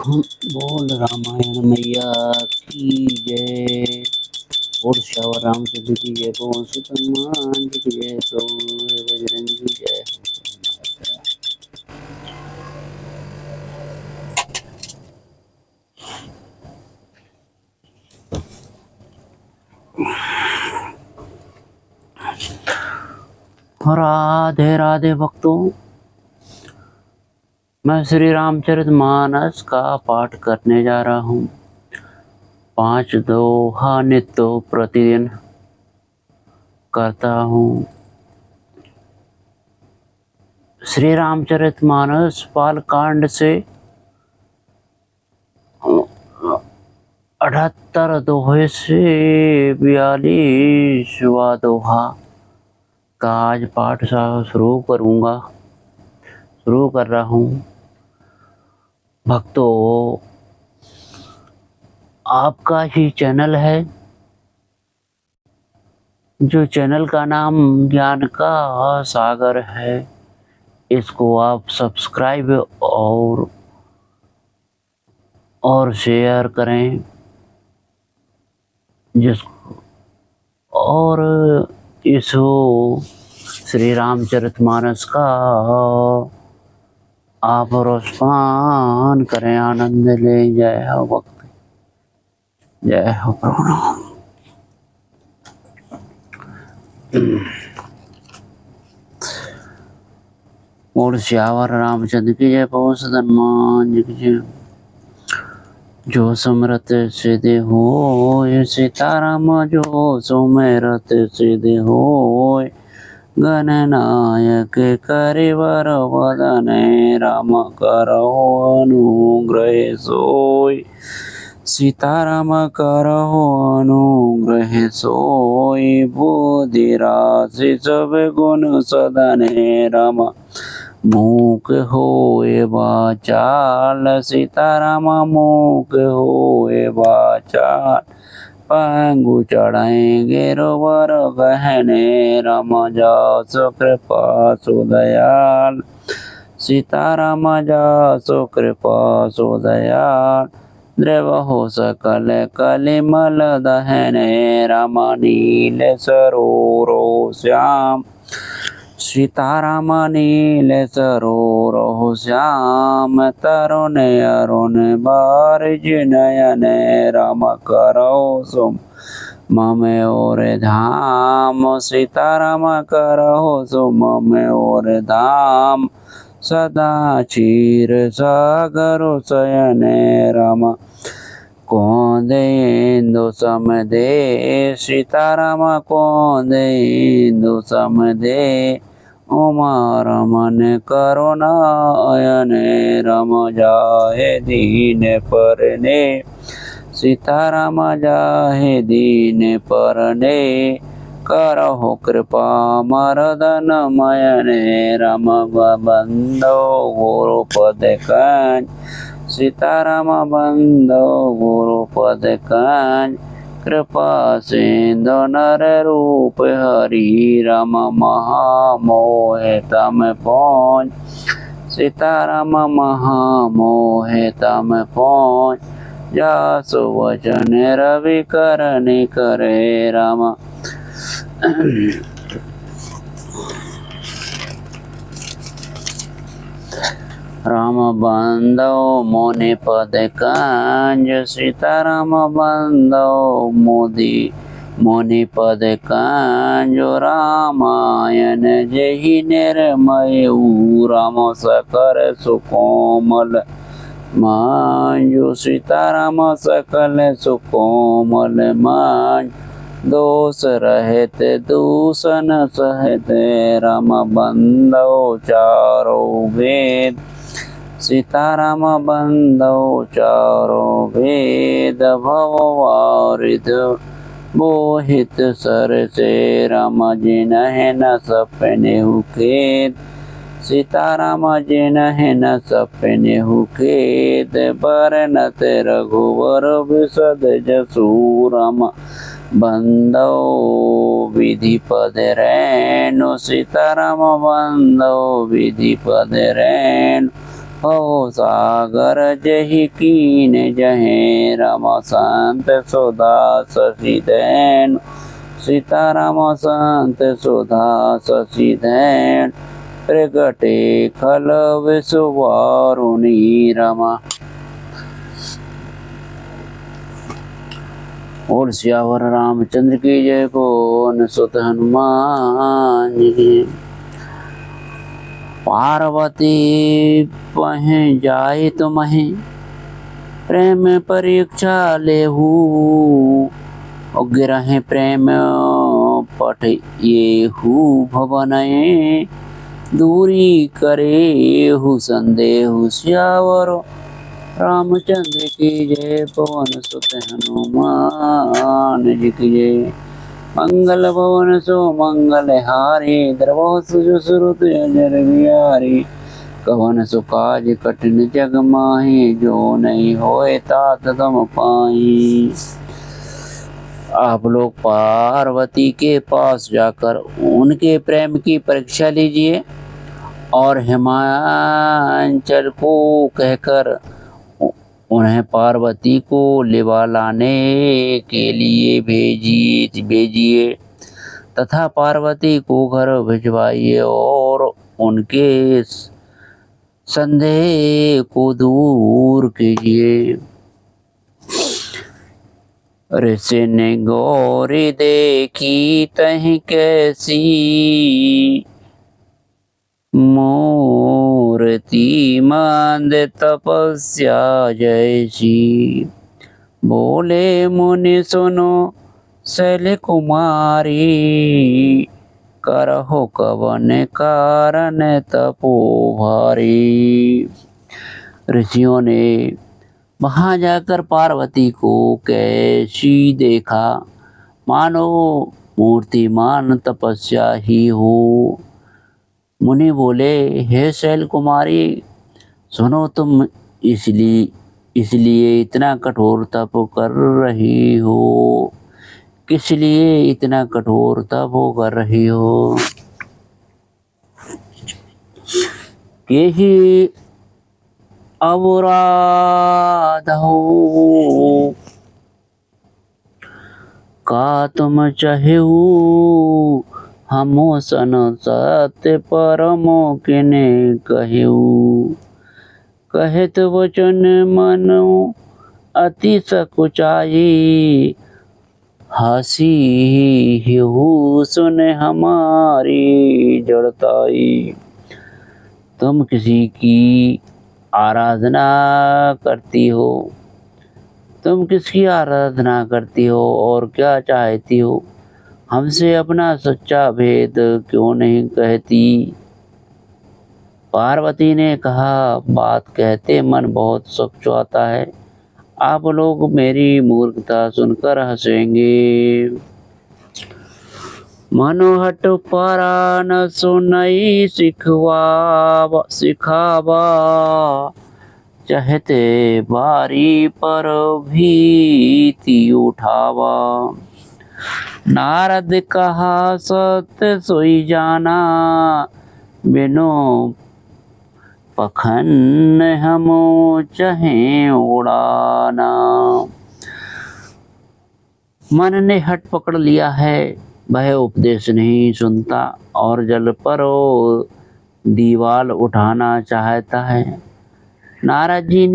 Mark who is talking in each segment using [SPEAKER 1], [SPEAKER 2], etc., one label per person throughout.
[SPEAKER 1] बोल रामायण मैया की जय। बोल श्यावर रामचंद्र की जय। बोल सीता हनुमान जी की जय। बोल बजरंग की जय। राधे राधे भक्तों, मैं श्री रामचरितमानस का पाठ करने जा रहा हूँ। 5 दोहा नित्य प्रतिदिन करता हूँ। श्री रामचरितमानस बालकांड से 78 दोहे से 42वां दोहा का आज पाठ शुरू कर रहा हूँ। भक्तों, आपका ही चैनल है, जो चैनल का नाम ज्ञान का सागर है। इसको आप सब्सक्राइब और शेयर करें। और इसको श्री रामचरितमानस का आप रोस्पान करें, आनंद ले। जय हो भक्ति, जय हो प्रणाम। बोल श्यावर रामचंद्र की जय। पवन हनुमान जी की जय। जो सुमरत सिद्धि होय सीताराम, जो सुमरत सिद्धि होय गणनायक करिवर वदन, राम करहु अनुग्रह सोय। सीताराम करहु अनुग्रह सोय, बुद्धि राशि सब गुण सदन, राम मूक होए वाचाल। सीताराम मूक होए वाचाल, पंगु चढ़ाएंगे रोवर गहने, राम जासु कृपा सुदयाल। सीताराम जासु कृपा सुदयाल, द्रवहु सकल कलिमल दहने, राम नील सरोरो श्याम। सीताराम नील सरोरो श्याम, तरुण अरुण बारिज नयन, राम करहु सुम मम और धाम। सीताराम करहु सुम मम और धाम, सदा क्षीर सागर शयन, राम कौन देन्दु सम दे। सीताराम कौन देन्दु सम दे, उमा रमन करुणायन, राम जाहे दीन परने। सीताराम जाहे दीन परने, करहु कृपा मर्दन मयन, राम बंदो गुरुपद कंज। सीताराम बंदो गुरुपद कंज, कृपा सिंधु नर रूप हरि, राम महामोह तम पहुँच। सीताराम महामोह तम पहुँच, जासु वचन रवि करनि करे, राम राम बंदो मुनि पद कंज। सीताराम बंदो मुनि पद कंज, रामायण जहि निर्मयु, राम सकल सुकोमल मांजु। सीताराम सकल सुकोमल मांज, दोष रहित दूषण सहित, राम बंदो चारो वेद। सीताराम बंदो चारो वेद, भव वारिध मोहित सर से, राम जिनहि न सपनेहु खेद। सीताराम जिनहि न सपनेहु खेद, बरनत रघुवर बिशद जसु, राम बंदो विधि पद रैनु। सीताराम बंदो विधि पद रैनु, हो सागर जहि कीन जहे राम संत सुधा ससीधैन सीताराम संत सुधा ससीधैन प्रगटे खल विश्ववारुणी रमा। और सियावर रामचंद्र की जय। पवन सुत हनुमान जी की। पार्वती पहे जाए तुम्हें प्रेम परीक्षा लेहू गिरहे प्रेम पठ ये हु भवनये दूरी करे हु संदेहु सियावर रामचंद्र की जय। पवन सुत हनुमान जी की जय। मंगल भवन सो मंगल हारी द्रवहु सुज सुरत अजर बिहारी कवन सुकाज कठिन जग माही जो नहीं होए तात तुम पाई। आप लोग पार्वती के पास जाकर उनके प्रेम की परीक्षा लीजिए और हिमांचल को कहकर उन्हें पार्वती को लिवा लाने के लिए भेजिए तथा पार्वती को घर भिजवाइए और उनके संदेह को दूर कीजिए। ऋषि ने गौरी देखी तही कैसी मूर्ति मंद तपस्या जैसी बोले मुनि सुनो शैल कुमारी करहो कवन कारण तपो भारी। ऋषियों ने वहां जाकर पार्वती को कैसी देखा मानो मूर्तिमान तपस्या ही हो। मुनि बोले हे शैल कुमारी सुनो तुम इसलिए इतना कठोर तप कर रही हो। किस लिए इतना कठोर तप कर रही हो। यही अपराध हो का तुम चाहेऊ हमो सन सत्य परमो किने कहेऊ। कहत वचन मनो अति सकुचाई हसी हिहू सुन हमारी जड़ताई। तुम किसी की आराधना करती हो। तुम किसकी आराधना करती हो और क्या चाहती हो। हमसे अपना सच्चा भेद क्यों नहीं कहती। पार्वती ने कहा बात कहते मन बहुत सुख चाहता है। आप लोग मेरी मूर्खता सुनकर हंसेंगे। मनोहट पारा न सुनई सिखावा चाहते बारी पर भीति उठावा। नारद कहा सत्य सोई जाना बिनो पखन हम चाहे उड़ाना। मन ने हट पकड़ लिया है वह उपदेश नहीं सुनता और जल पर दीवाल उठाना चाहता है। नारद जी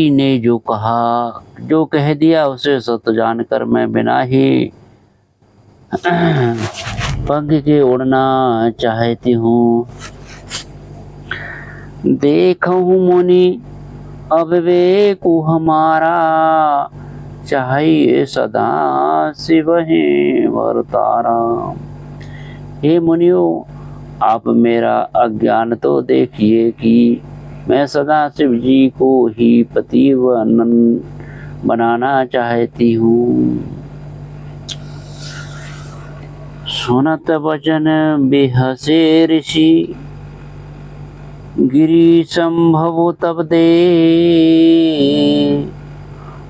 [SPEAKER 1] ने जो कहा जो कह दिया उसे सत्य जानकर मैं बिना ही पंख के उड़ना चाहती हूँ। देखूं मुनि अविवेक हमारा चाहिए सदा शिव ही वर्तारा। हे मुनियों आप मेरा अज्ञान तो देखिए कि मैं सदा शिव जी को ही पति बनाना चाहती हूँ। सुनत वचन बेहसे ऋषि गिरी संभव तब दे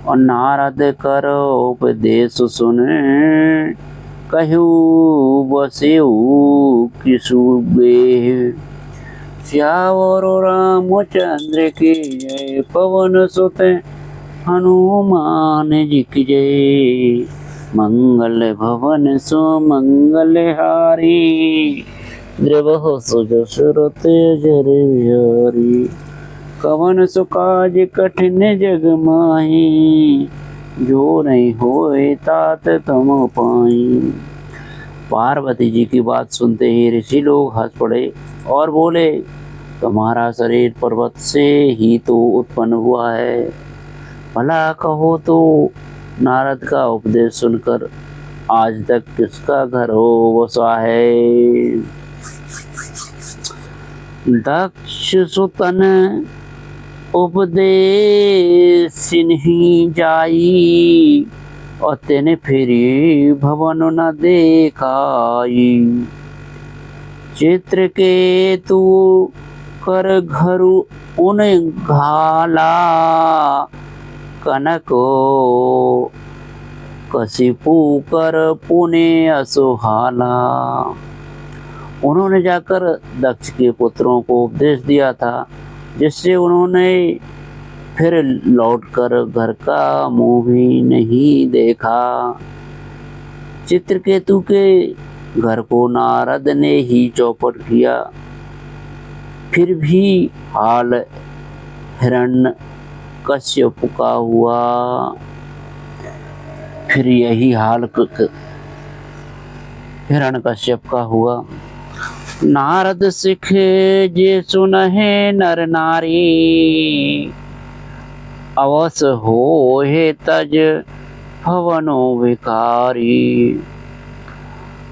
[SPEAKER 1] और नारद कर उपदेश सुन कहू बसेऊ किसुबे। सियावर रामचंद्र की जय, पवन सुत हनुमान जी की जय। मंगल भवन सुमंगल हारी, द्रवहु सुजसुरत जर विहारी। कवन सुकाज कठिन जग माही, जो नहीं होए तात तुम पाई। पार्वती जी की बात सुनते ही ऋषि लोग हंस पड़े और बोले, तुम्हारा शरीर पर्वत से ही तो उत्पन्न हुआ है, भला कहो तो नारद का उपदेश सुनकर आज तक किसका घर हो बसा है। दक्ष सुतन उपदेश नहीं जाई, और तेने फिरी भवन न देखाई। चित्र के तू कर घरु उन घाला, कनको कसिपु कर पुणे असुहाला। उन्होंने जाकर दक्ष के पुत्रों को उपदेश दिया था, जिससे उन्होंने फिर लौटकर घर का मुंह भी नहीं देखा। चित्रकेतु के घर को नारद ने ही चौपट किया, फिर भी हाल हिरण्यकश्यप का हुआ। फिर यही हाल हिरण्यकश्यप का हुआ। नारद सिख जे सुनहे नर नारी, अवस हो हे तज भवनो विकारी।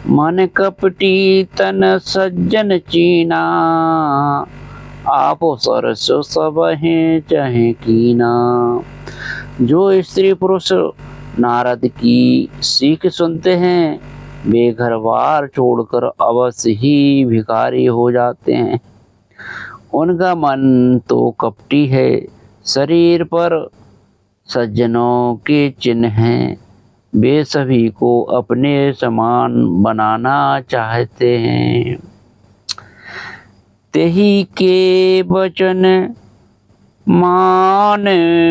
[SPEAKER 1] मन कपटी तन सज्जन चीना, आपो सरस सब हैं चाहे कीना। जो स्त्री पुरुष नारद की सीख सुनते हैं, वे घर बार छोड़कर अवश्य ही भिखारी हो जाते हैं। उनका मन तो कपटी है, शरीर पर सज्जनों के चिन्ह हैं, वे सभी को अपने समान बनाना चाहते हैं। तेही के वचन मान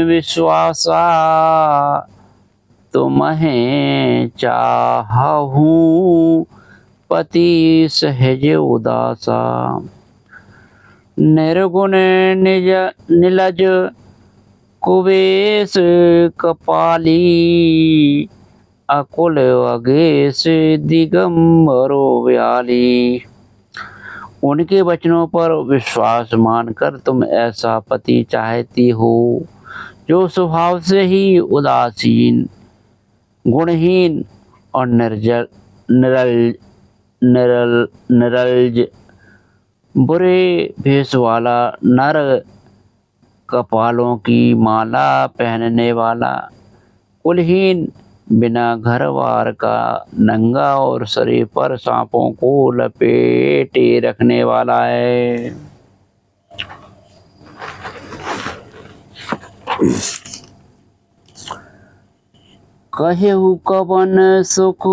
[SPEAKER 1] विश्वासा, तुम्हें चाहूं पति सहज उदासा। निर्गुण निज निलज कुबेश कपाली, अकुल अगेश दिगंबरो व्याली। उनके वचनों पर विश्वास मानकर तुम ऐसा पति चाहती हो, जो स्वभाव से ही उदासीन, गुणहीन और निरल्ज, बुरे भेष वाला, नर कपालों की माला पहनने वाला, कुलहीन, बिना घर वार का, नंगा और शरीर पर सांपों को लपेटे रखने वाला है। कहेहु कवन सुख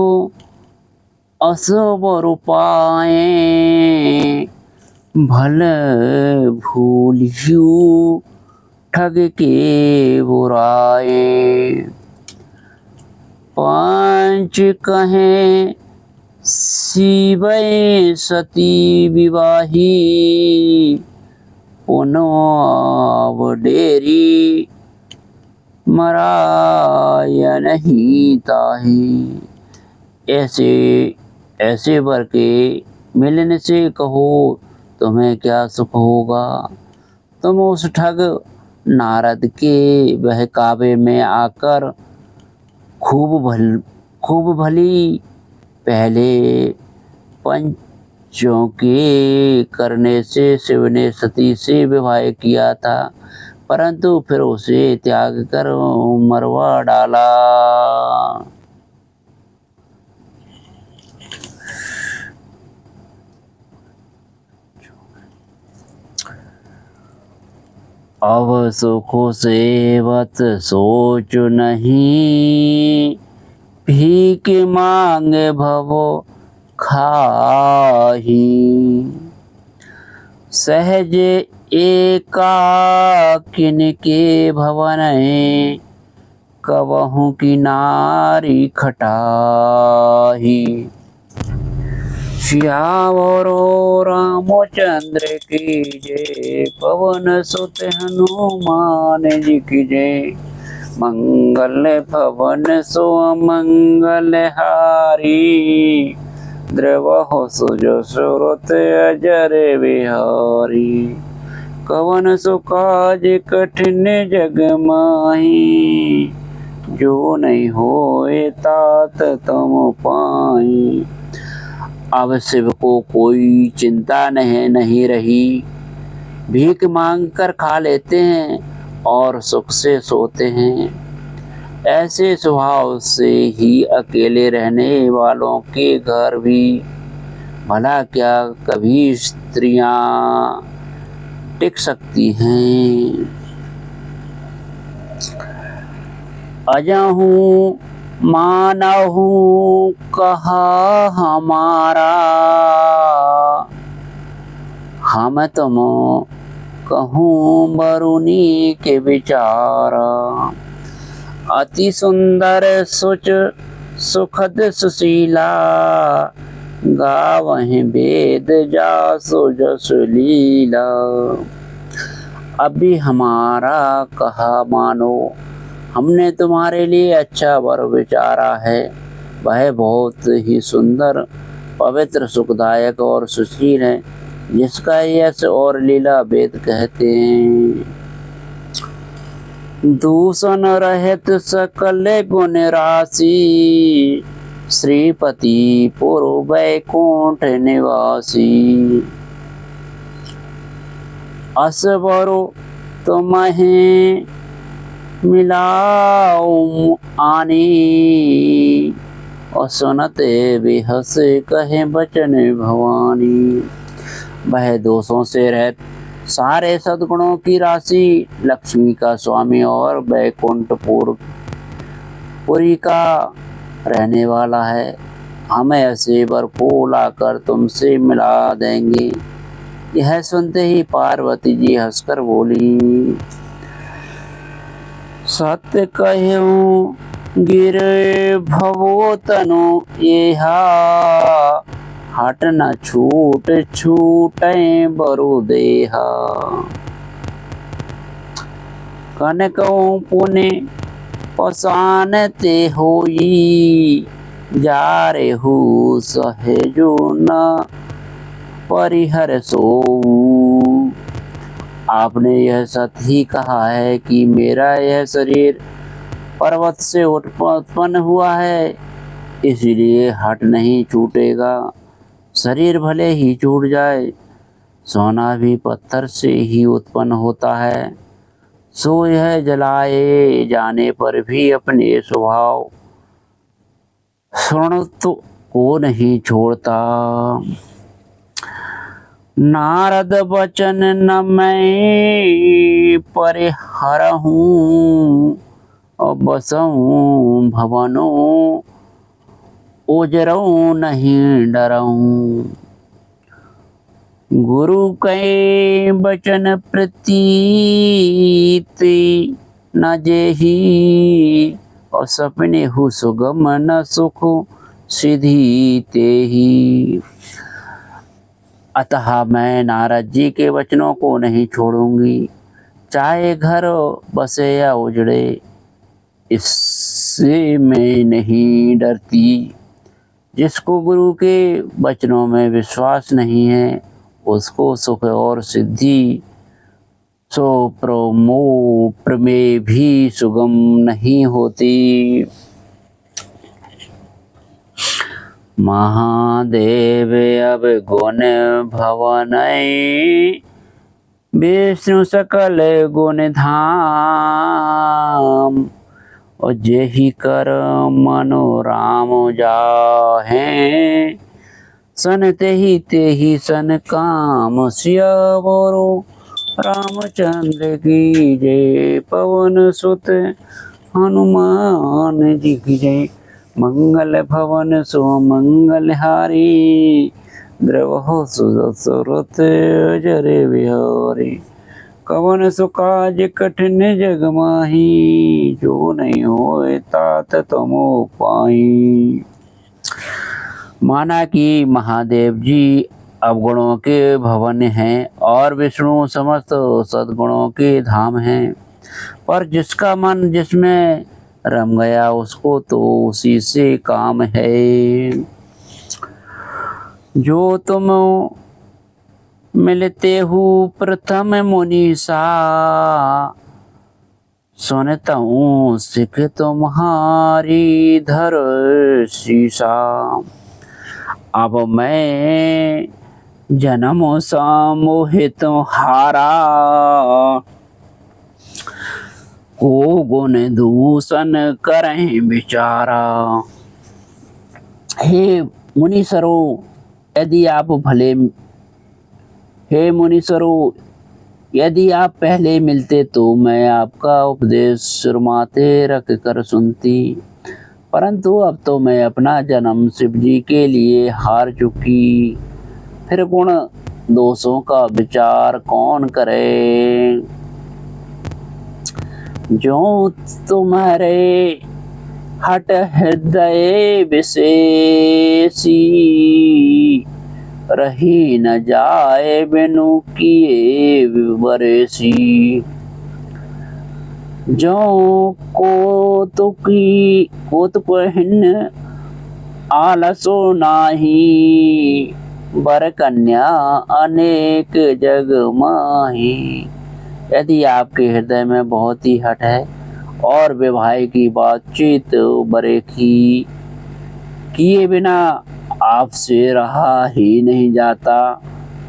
[SPEAKER 1] असबर पाए, भल भूलियु ठग के बुराए। पांच कहें शिवै सती विवाही, पुनः डेरी मराया नहीं ताही। ऐसे वर के मिलने से कहो तुम्हें क्या सुख होगा। तुम उस ठग नारद के बहकावे में आकर खूब भली पहले पंचों के करने से शिव ने सती से विवाह किया था, परंतु फिर उसे त्याग कर मरवा डाला। अब सुख सेवत सोच नहीं, भीख मांगे भव खाही। सहज एका किनके भवन कबहू की नारी खटाही। सियावर रामचंद्र की जय, पवन सुत हनुमान जी की जय। मंगल भवन सुमंगल हारी, द्रवहु सुजसुरत अजर बिहारी। कवन सो काज कठिन जग माही, जो नहीं होए तात तुम पाई। अब शिव को कोई चिंता नहीं रही, भीख मांग कर खा लेते हैं और सुख से सोते हैं। ऐसे स्वभाव से ही अकेले रहने वालों के घर भी भला क्या कभी स्त्रियां टिक सकती हैं। अजहू मानहू कहा हमारा, हम तुम कहूँ बरुनी के विचारा। अति सुंदर सुच सुखद सुशीला, गावहीं वेद जासु जसु लीला। अभी हमारा कहा मानो, हमने तुम्हारे लिए अच्छा वर विचारा है। वह बहुत ही सुंदर, पवित्र, सुखदायक और सुशील है, जिसका यश और लीला वेद कहते हैं। दूषण रहित सकल गुण राशि, श्रीपति पूर्व वैकुंठ निवासी। असवरो तुम्हें मिलाऊं आनी, और सुनते बेहस कहे बचन भवानी। वह दोषों से रहित, सारे सद्गुणों की राशि, लक्ष्मी का स्वामी और वैकुंठपुरी का रहने वाला है। हम ऐसे वर को लाकर तुमसे मिला देंगे। यह सुनते ही पार्वती जी हंसकर बोली, सत्य कहूँ गिर भवो तनु येहा, हट न छूट छूटे बरु देहा। कनकऊ पुने पसानते होई, जा रे हु सहेजु न परिहर सोऊ। आपने यह सत्य ही कहा है कि मेरा यह शरीर पर्वत से उत्पन्न हुआ है, इसलिए हट नहीं छूटेगा। शरीर भले ही छूट जाए, सोना भी पत्थर से ही उत्पन्न होता है, सो यह जलाए जाने पर भी अपने स्वभाव स्वरूप को नहीं छोड़ता। नारद बचन न मैं परिहरहूँ, और बसऊँ भवनों ओजरऊँ नहीं डरऊँ। गुरु के बचन प्रीति न जेही, और सपने हु सुगम न सुख सिद्धि तेही। अतः मैं नारद जी के वचनों को नहीं छोड़ूंगी, चाहे घर बसे या उजड़े, इससे मैं नहीं डरती। जिसको गुरु के वचनों में विश्वास नहीं है, उसको सुख और सिद्धि सो प्रमेय भी सुगम नहीं होती। महादेव अब गुण भवन, विष्णु सकल गुण धाम। और जेहि कर मनोराम जाहें, सन तेहि सन काम। सियावरो रामचंद्र की जय, पवन सुत हनुमान जी की जय। मंगल भवन सुमंगल हारी, द्रवहु सुरत जरे बिहारी। कवन सो काज कठिन जग माही, जो नहीं होए तात तुम पाई। माना कि महादेव जी अवगुणों के भवन हैं और विष्णु समस्त सद्गुणों के धाम हैं, पर जिसका मन जिसमें रम गया उसको तो उसी से काम है। जो तुम मिलते हो प्रथम मुनीसा, सुनता हूँ सिख तुम्हारी धर शीशा। अब मैं जन्म मोहित हारा, को गुण दूषण करें विचारा। हे मुनीश्वरो, यदि आप भले हे मुनीश्वरों, यदि आप पहले मिलते तो मैं आपका उपदेश सुरमाते रख कर सुनती, परंतु अब तो मैं अपना जन्म शिव जी के लिए हार चुकी, फिर गुण दोषों का विचार कौन करे। जो तुम्हारे हट हृदय विशेषी, रही न जाए बिनु किए विवरेसी। जो कौतुकहीन आलसो नाही, बर कन्या अनेक जग माही। यदि आपके हृदय में बहुत ही हठ है और विवाह की बातचीत बरे की किए बिना आपसे रहा ही नहीं जाता,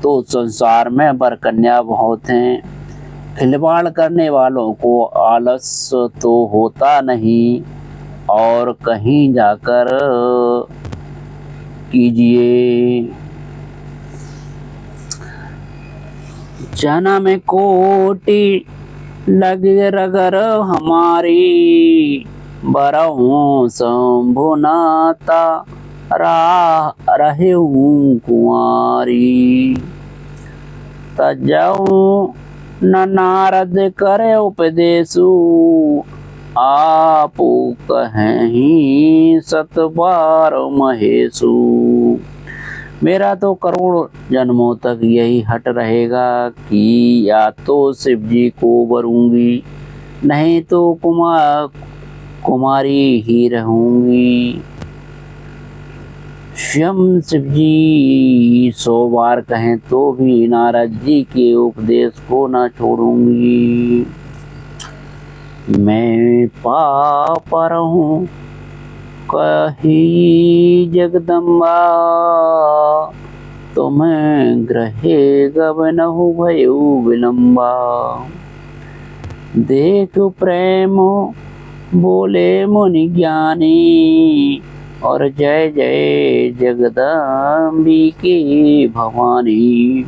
[SPEAKER 1] तो संसार में वर कन्या बहुत हैं। खिलवाड़ करने वालों को आलस तो होता नहीं, और कहीं जाकर कीजिए। जन्म कोटि लगे रगर हमारी, बरहूँ शंभुनाथा रहे हूँ कुंवारी। तजऊ न नारद करे उपदेशु, आप कहीं सतबार महेशु। मेरा तो करोड़ जन्मों तक यही हट रहेगा कि या तो शिव जी को वरूंगी, नहीं तो कुमारी ही रहूंगी। स्वयं शिव जी 100 बार कहें तो भी नारद जी के उपदेश को न छोड़ूंगी। मैं पापर हूँ कही जगदम्बा, तुम्हें ग्रहे गबनहु भयो विलंबा। देख प्रेम बोले मुनि ज्ञानी, और जय जय जगदम्बिके भवानी।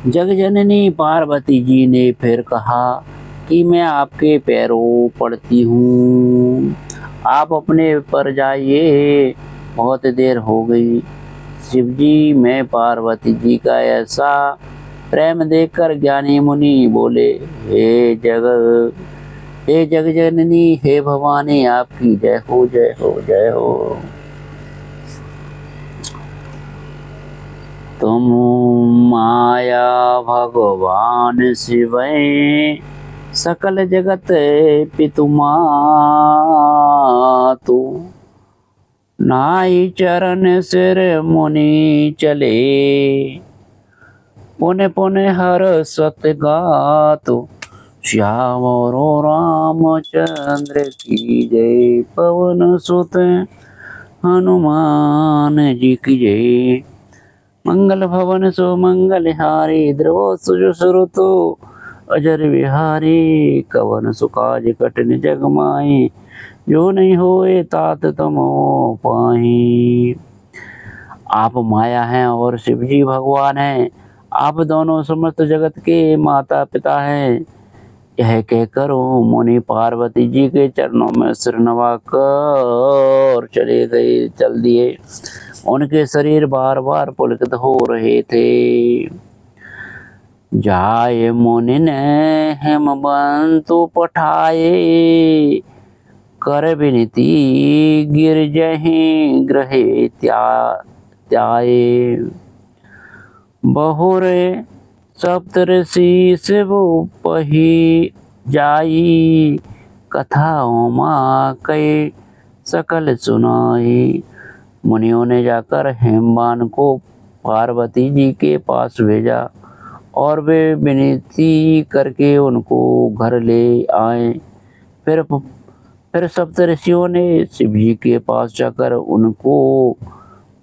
[SPEAKER 1] जगजननी पार्वती जी ने फिर कहा कि मैं आपके पैरों पड़ती हूँ, आप अपने पर जाइए, बहुत देर हो गई। शिव जी में पार्वती जी का ऐसा प्रेम देखकर ज्ञानी मुनि बोले, हे जगजननी, हे भवानी, आपकी जय हो जय हो जय हो। तुम माया भगवान शिव, सकल जगत पितु मातु। नाई चरण सिर मुनि चले, पुन पुन हर सत गातु। श्याम रामचंद्र की जय, पवन सुत हनुमान जी की जय। मंगल भवन सो मंगल हारी, ध्रुव सुरतो अजर बिहारी। कवन सुकाज कठिन जग माही, जो नहीं होए तात तुम पाही। आप माया हैं और शिव जी भगवान हैं, आप दोनों समस्त जगत के माता पिता हैं। यह कहकर मुनि पार्वती जी के चरणों में सिर नवा कर चल दिए। उनके शरीर बार बार पुलकित हो रहे थे। जाय मुनि ने हेमबंतु पठाए, कर विनती गिरजहि ग्रहे त्याए। बहुरे सप्तऋषि शिव पही जाई, कथा उमा कई सकल सुनाई। मुनियों ने जाकर हेमबान को पार्वती जी के पास भेजा और वे विनती करके उनको घर ले आए। फिर सप्तऋषियों ने शिव जी के पास जाकर उनको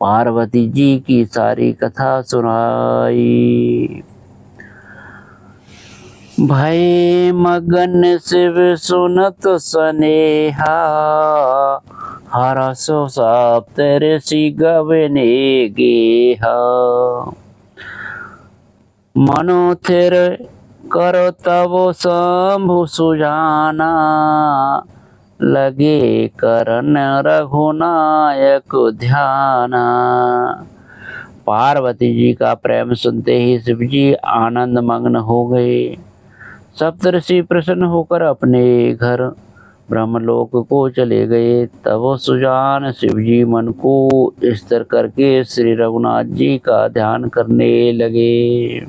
[SPEAKER 1] पार्वती जी की सारी कथा सुनाई। भय मगन शिव सुनत सनेहा, हरसो सप्तऋषि गवने गेहा। मनो थिर करो तब शंभु सुजाना, लगे करन रघुनायक ध्याना। पार्वती जी का प्रेम सुनते ही शिव जी आनंद मग्न हो गए। सप्तऋषि प्रसन्न होकर अपने घर ब्रह्मलोक को चले गए। तब सुजान शिव जी मन को स्थिर करके श्री रघुनाथ जी का ध्यान करने लगे।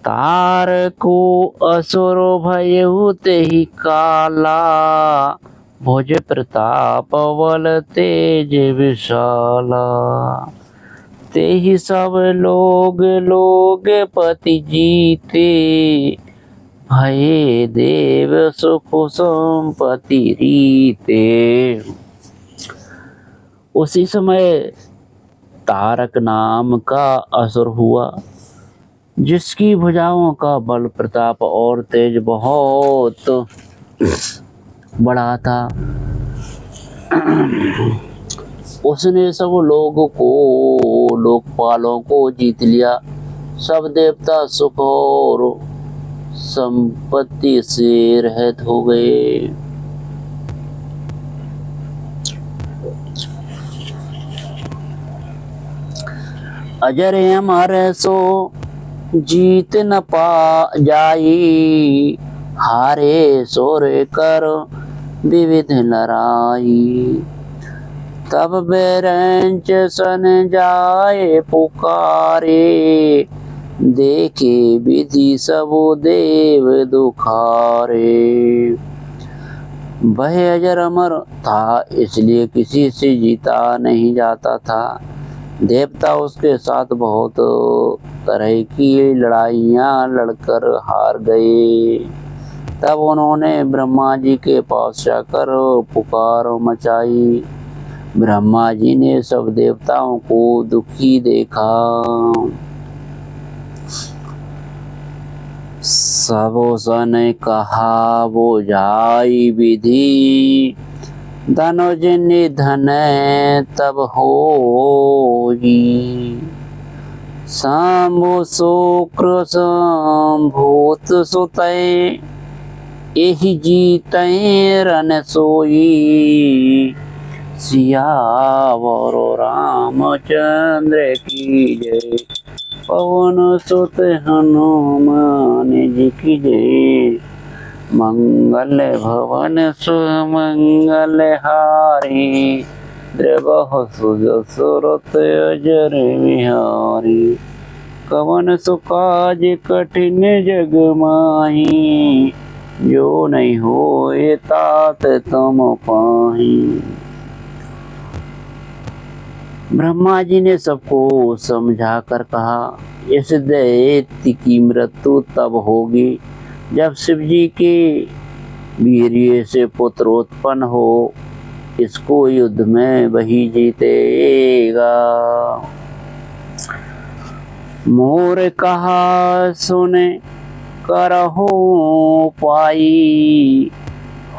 [SPEAKER 1] तार को असुर भयहु तेहि काला, भुज प्रताप बल तेज विशाला। तेहि सब लोग पति जीते, भये देव सुख संपत्ति रीते। उसी समय तारक नाम का असुर हुआ, जिसकी भुजाओं का बल प्रताप और तेज बहुत बड़ा था। उसने सब लोगों को लोकपालों को जीत लिया। सब देवता सुख और संपत्ति से रहित हो गए। अजर अमर सो जीत न पा जाई, हारे सोरे कर विविध लड़ाई। तब बेरंच सन जाए पुकारे, देखे विधि सब देव दुखारे। वह अजर अमर था, इसलिए किसी से जीता नहीं जाता था। देवता उसके साथ बहुत तरह की लड़ाइयाँ लड़कर हार गए। तब उन्होंने ब्रह्मा जी के पास जाकर पुकार मचाई। ब्रह्मा जी ने सब देवताओं को दुखी देखा। सबों ने कहा वो जाई विधि, धनुज निधन तब होई। शंभु शुक्र संभूत सुतै, एहि जीतै रन सोई। सियावर रामचंद्र की जय, पवन सुत हनुमान जी की जय। मंगल भवन सुमंगल हारी, द्रवहु सुरत अजर विहारी। कवन सुकाज कठिन जग माही, जो नहीं होए तात तुम पाही। ब्रह्मा जी ने सबको समझा कर कहा, इस दैत्य की मृत्यु तब होगी जब शिव जी के वीर्य से पुत्र उत्पन्न हो। इसको युद्ध में वही जीतेगा। मोर कहा सुने करहु पाई,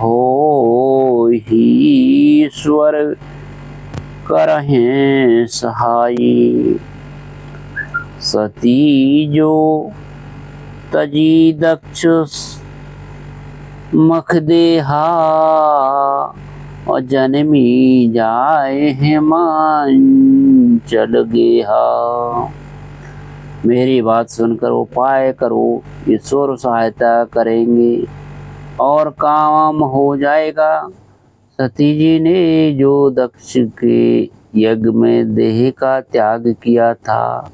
[SPEAKER 1] हो ही ईश्वर करहें सहाई। सती जो तजी दक्ष मख देहा और जनमी जाए हिमांचल गेहा। मेरी बात सुनकर उपाय करो, ईश्वर सहायता करेंगे और काम हो जाएगा। सती जी ने जो दक्ष के यज्ञ में देह का त्याग किया था,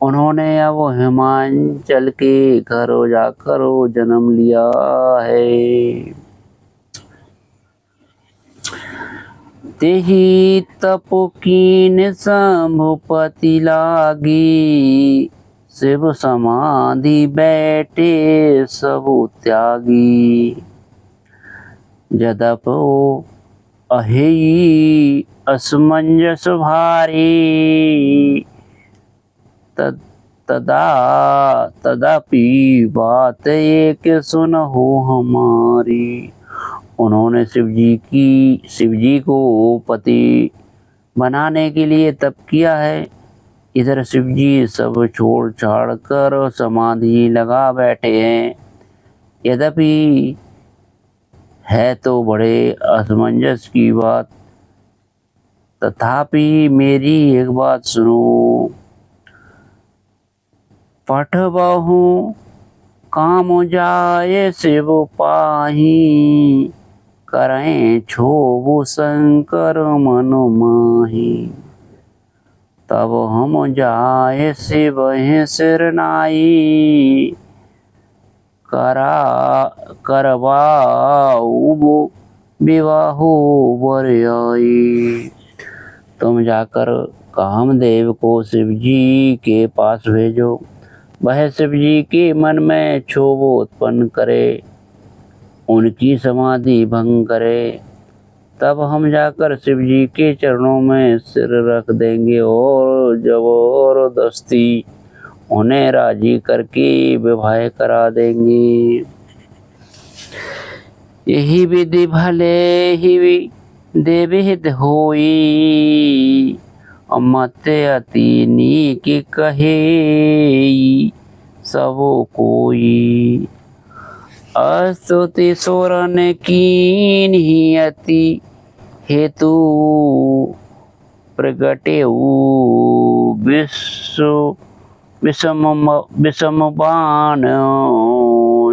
[SPEAKER 1] उन्होंने अब हिमांचल के घर जाकर जन्म लिया है। तेहि तप कीन शंभुपति लागी, शिव समाधि बैठे सबु त्यागी। जदप अहेई असमंजस भारी, तदापि बात एक सुनहो हमारी। उन्होंने शिव जी को पति बनाने के लिए तप किया है। इधर शिव जी सब छोड़ छाड़ कर समाधि लगा बैठे हैं। यद्यपि है तो बड़े असमंजस की बात, तथापि मेरी एक बात सुनो। पठबहु काम जाए शिव पाही, करें छोबु शंकर मन माही। तब हम जाए शिव सिरनाई, करवाऊ विवाहो बरियाई। तुम जाकर कामदेव को शिव जी के पास भेजो, वह शिव जी के मन में क्षोभ उत्पन्न करे, उनकी समाधि भंग करे। तब हम जाकर शिव जी के चरणों में सिर रख देंगे और जबरदस्ती उन्हें राजी करके विवाह करा देंगे। यही विधि भले ही देवहित होई, मत अति नीक कहे सबो कोई। अस्तुति सोरन कीन्ही अति हेतु, प्रगटेऊ विषम बाण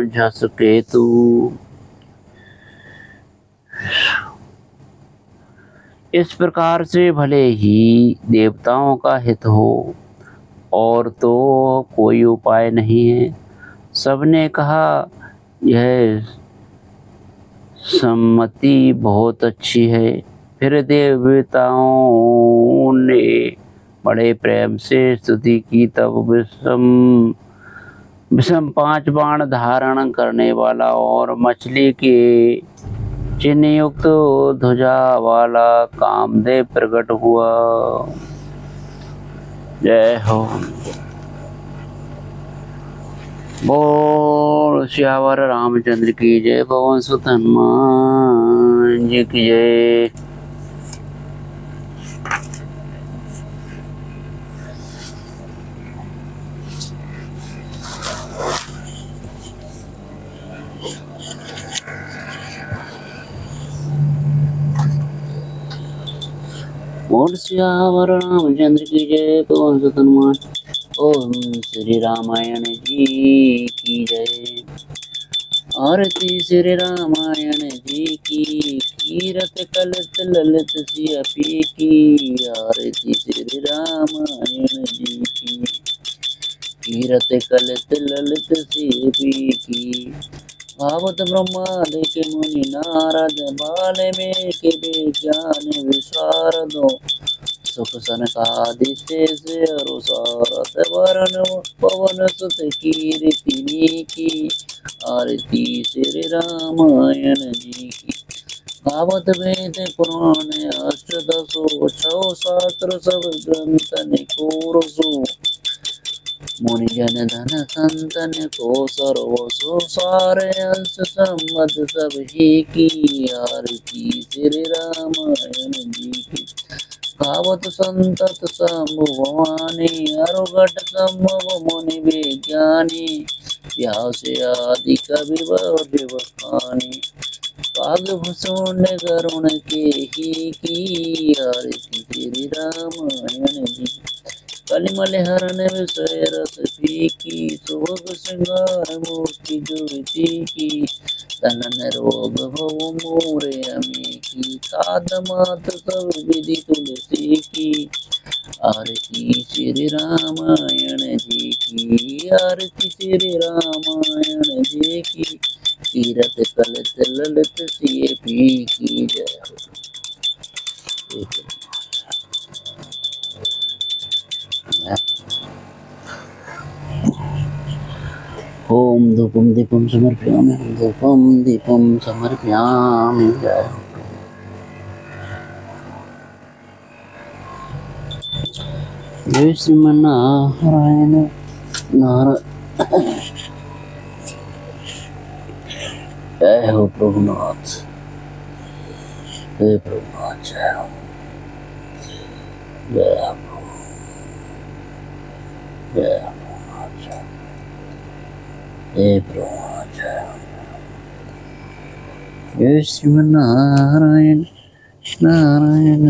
[SPEAKER 1] झस केतु। इस प्रकार से भले ही देवताओं का हित हो, और तो कोई उपाय नहीं है। सबने कहा यह सम्मति बहुत अच्छी है। फिर देवताओं ने बड़े प्रेम से स्तुति की। तब विषम 5 बाण धारण करने वाला और मछली के चिन्ह युक्त ध्वजा वाला कामदेव प्रकट हुआ। जय हो। बोल सियावर रामचंद्र की जय, पवन सुत हनुमान जी की जय। बोल सियावर रामचंद्र की जय, पवन सुत हनुमान। ओम श्री रामायण जी की जय। आरती श्री रामायण जी की, कीरत कलत ललित सियपी की। आरती श्री रामायण जी की, कीरत कलत ललित सियपी की। भावत ब्रह्मादि के मुनि नारद, वाल्मीकि विज्ञान विशारदो। सुख सनकादि शेष अरु सारथ, वरण पवन सुत कीर्तिनी की। आरती श्री रामायण जी की। गावत वेद पुराण अष्टदशो, छौ शास्त्र सब ग्रंथ निकोरसो। मुनि जन धन संतन को सर्वसो, सारे अंश सम्मत सब ही की। आरती श्री रामायण जी की। धावत संतत संभुवानी अरुघट संभव मुनि विज्ञानी व्यास आदि कवि बखानी कागभूषण करुण के ही की आरती श्री रामायण जी कलिमल हरण विषय रस फीकी सुभग श्रृंगार मूर्ति जुगती की तनन रोग भव मोरे अमी की साध मात सब विधि तुलसी की आरती श्री रामायण जी की आरती श्री रामायण जी की तीरथ कलत ललित सिय पी की जय ओम धूपम दीपम समर्पयामि धूपम दीपम समर्पयामि जय जय श्रीमन्नारायण नारायण जय हो प्रभुनाथ जय प्रभुनाथ जय हो जय जय जय प्रभुनाथ जय श्रीमन्नारायण नारायण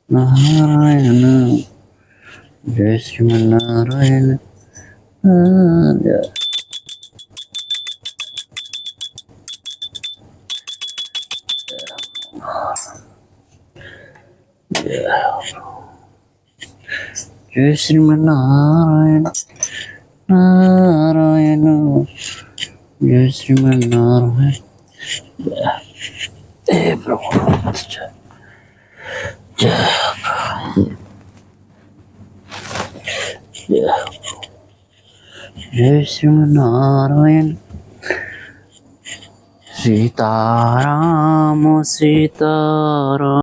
[SPEAKER 1] नारायण जय श्रीमन्नारायण नारायण जय श्रीमन्नारायण नारायण जय श्रीमन्नारायण जय प्रभु जय श्रीमन्नारायण सीताराम सीताराम।